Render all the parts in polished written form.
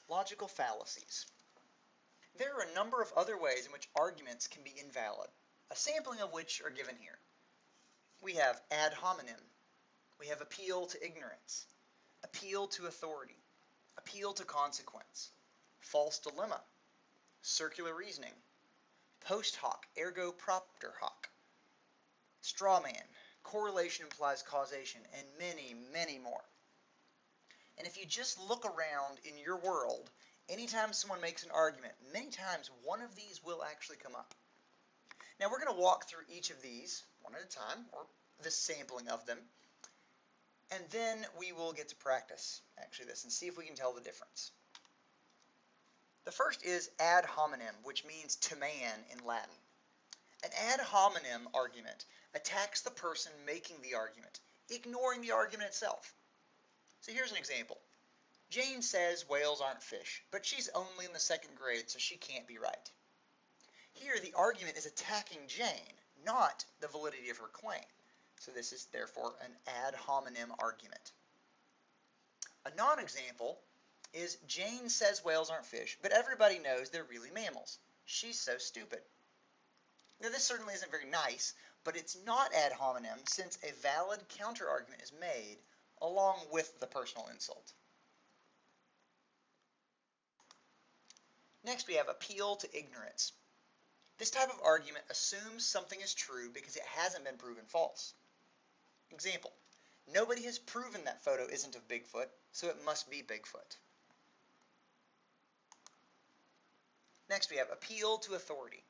Logical fallacies. There are a number of other ways in which arguments can be invalid, a sampling of which are given here. We have ad hominem. We have appeal to ignorance, appeal to authority, appeal to consequence, false dilemma, circular reasoning, post hoc ergo propter hoc, straw man, correlation implies causation, and many, many more. And if you just look around in your world, anytime someone makes an argument, many times one of these will actually come up. Now we're going to walk through each of these one at a time, or this sampling of them, and then we will get to practice actually this and see if we can tell the difference. The first is ad hominem, which means to man in Latin. An ad hominem argument attacks the person making the argument, ignoring the argument itself. So here's an example. Jane says whales aren't fish, but she's only in the 2nd grade, so she can't be right. Here the argument is attacking Jane, not the validity of her claim. So this is therefore an ad hominem argument. A non-example is Jane says whales aren't fish, but everybody knows they're really mammals. She's so stupid. Now this certainly isn't very nice, but it's not ad hominem since a valid counter-argument is made along with the personal insult. Next we have appeal to ignorance. This type of argument assumes something is true because it hasn't been proven false. Example, nobody has proven that photo isn't of Bigfoot, so it must be Bigfoot. Next we have appeal to authority.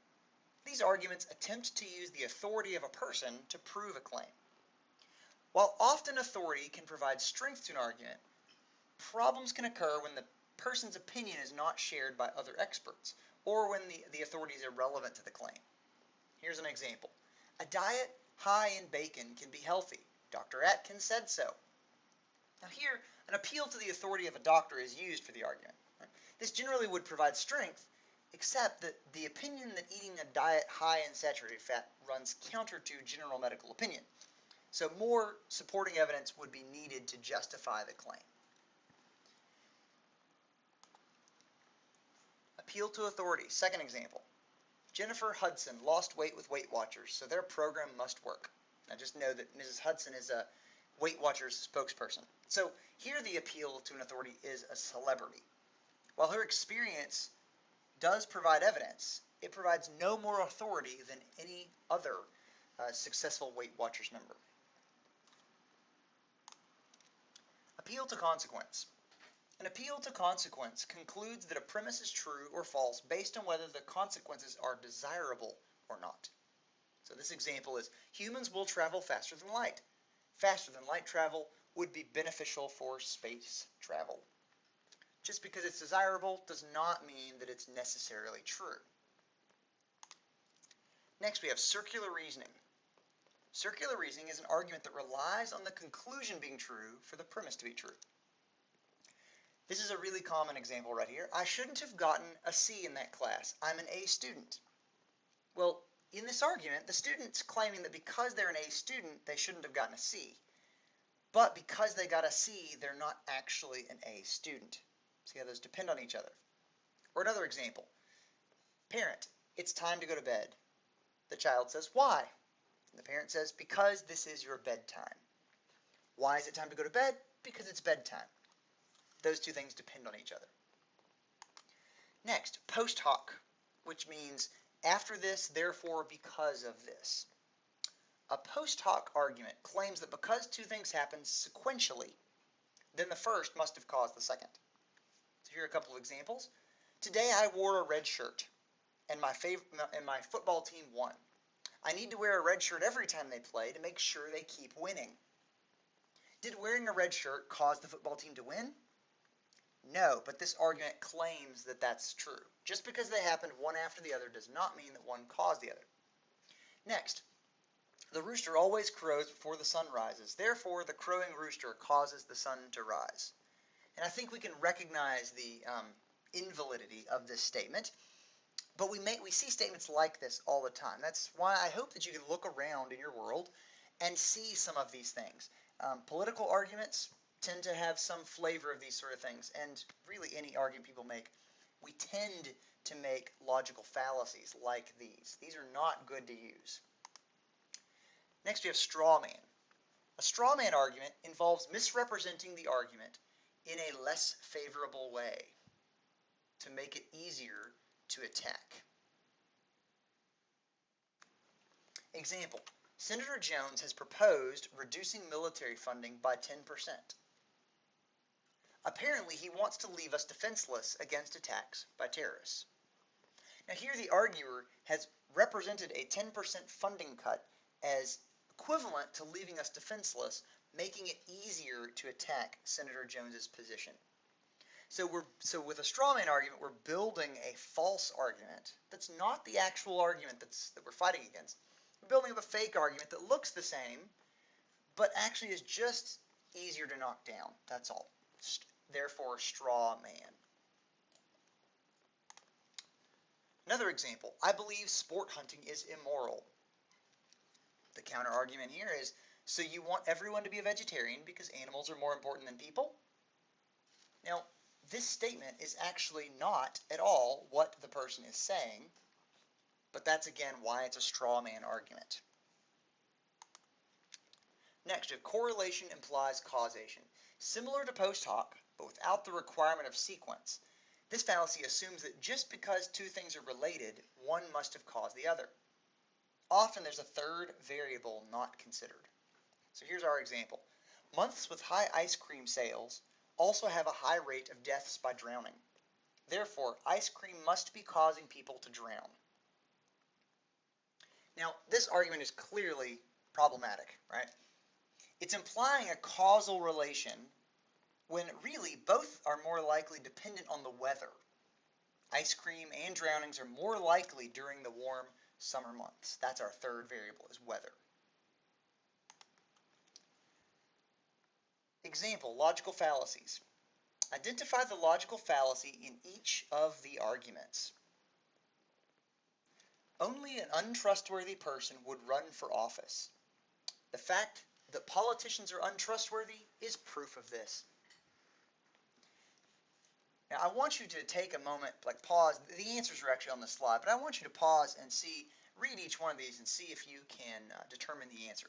These arguments attempt to use the authority of a person to prove a claim. While often authority can provide strength to an argument, problems can occur when the person's opinion is not shared by other experts, or when the authority is irrelevant to the claim. Here's an example. A diet high in bacon can be healthy. Dr. Atkins said so. Now here, an appeal to the authority of a doctor is used for the argument. This generally would provide strength, except that the opinion that eating a diet high in saturated fat runs counter to general medical opinion. So more supporting evidence would be needed to justify the claim. Appeal to authority. Second example. Jennifer Hudson lost weight with Weight Watchers, so their program must work. Now just know that Mrs. Hudson is a Weight Watchers spokesperson. So here the appeal to an authority is a celebrity. While her experience does provide evidence, it provides no more authority than any other successful Weight Watchers member. Appeal to consequence. An appeal to consequence concludes that a premise is true or false based on whether the consequences are desirable or not. So this example is humans will travel faster than light. Faster than light travel would be beneficial for space travel. Just because it's desirable does not mean that it's necessarily true. Next we have circular reasoning. Circular reasoning is an argument that relies on the conclusion being true for the premise to be true. This is a really common example right here. I shouldn't have gotten a C in that class. I'm an A student. Well, in this argument, the student's claiming that because they're an A student, they shouldn't have gotten a C. But because they got a C, they're not actually an A student. See how those depend on each other. Or another example. Parent, it's time to go to bed. The child says, why? And the parent says, because this is your bedtime. Why is it time to go to bed? Because it's bedtime. Those two things depend on each other. Next, post hoc, which means after this, therefore, because of this. A post hoc argument claims that because two things happen sequentially, then the first must have caused the second. So here are a couple of examples. Today I wore a red shirt, and my football team won. I need to wear a red shirt every time they play to make sure they keep winning. Did wearing a red shirt cause the football team to win? No, but this argument claims that that's true. Just because they happened one after the other does not mean that one caused the other. Next, the rooster always crows before the sun rises. Therefore, the crowing rooster causes the sun to rise. And I think we can recognize the invalidity of this statement. But we see statements like this all the time. That's why I hope that you can look around in your world and see some of these things. Political arguments, tend to have some flavor of these sort of things, and really any argument people make, we tend to make logical fallacies like these. These are not good to use. Next we have straw man. A straw man argument involves misrepresenting the argument in a less favorable way to make it easier to attack. Example, Senator Jones has proposed reducing military funding by 10%. Apparently, he wants to leave us defenseless against attacks by terrorists. Now here the arguer has represented a 10% funding cut as equivalent to leaving us defenseless, making it easier to attack Senator Jones's position. So with a straw man argument, we're building a false argument that's not the actual argument that we're fighting against. We're building up a fake argument that looks the same, but actually is just easier to knock down. That's all. Therefore, straw man. Another example, I believe sport hunting is immoral. The counter argument here is, so you want everyone to be a vegetarian because animals are more important than people? Now, this statement is actually not at all what the person is saying, but that's again why it's a straw man argument. Next, if correlation implies causation, similar to post hoc, but without the requirement of sequence, this fallacy assumes that just because two things are related, one must have caused the other. Often there's a third variable not considered. So here's our example. Months with high ice cream sales also have a high rate of deaths by drowning. Therefore, ice cream must be causing people to drown. Now, this argument is clearly problematic, right? It's implying a causal relation when really both are more likely dependent on the weather. Ice cream and drownings are more likely during the warm summer months. That's our third variable, is weather. Example, logical fallacies. Identify the logical fallacy in each of the arguments. Only an untrustworthy person would run for office. The fact that politicians are untrustworthy is proof of this. Now, I want you to take a moment, pause. The answers are actually on the slide, but I want you to pause and read each one of these and see if you can determine the answer.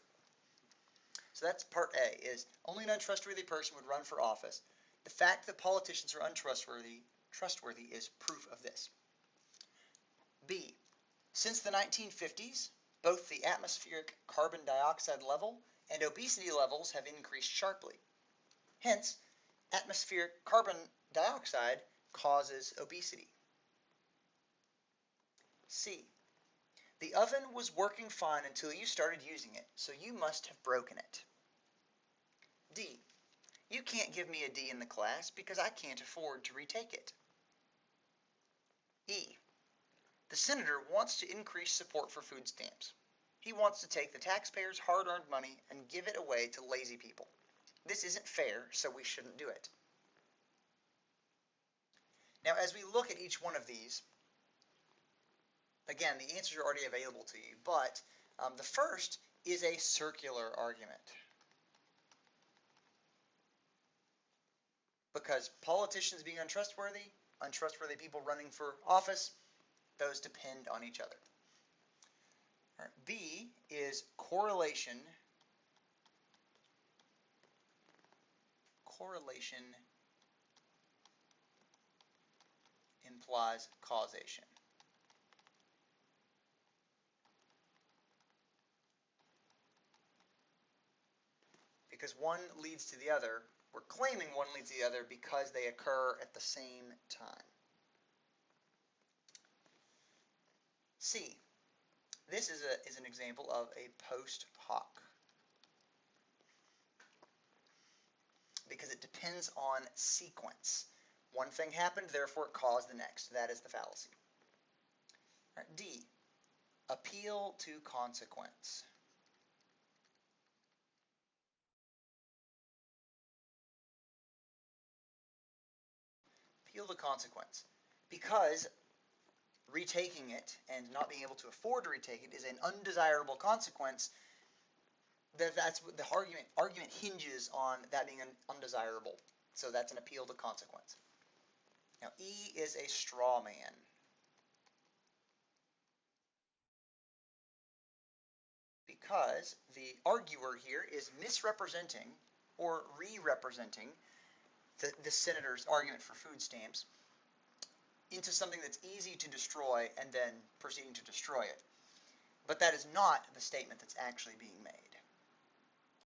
So that's part A, is only an untrustworthy person would run for office. The fact that politicians are untrustworthy is proof of this. B, since the 1950s, both the atmospheric carbon dioxide level and obesity levels have increased sharply. Hence, atmospheric carbon dioxide causes obesity. C, the oven was working fine until you started using it, so you must have broken it. D, you can't give me a D in the class because I can't afford to retake it. E, the senator wants to increase support for food stamps. He wants to take the taxpayers' hard-earned money and give it away to lazy people. This isn't fair, so we shouldn't do it. Now, as we look at each one of these, again, the answers are already available to you, but the first is a circular argument. Because politicians being untrustworthy people running for office, those depend on each other. All right, B is correlation. Correlation implies causation. Because one leads to the other, we're claiming one leads to the other because they occur at the same time. C. This is an example of a post hoc. Because it depends on sequence. One thing happened, therefore it caused the next. That is the fallacy. All right, D. Appeal to consequence. Appeal to consequence. Because retaking it and not being able to afford to retake it is an undesirable consequence, That's what the argument hinges on that being undesirable. So that's an appeal to consequence. Now, E is a straw man. Because the arguer here is misrepresenting or re-representing the senator's argument for food stamps into something that's easy to destroy and then proceeding to destroy it. But that is not the statement that's actually being made.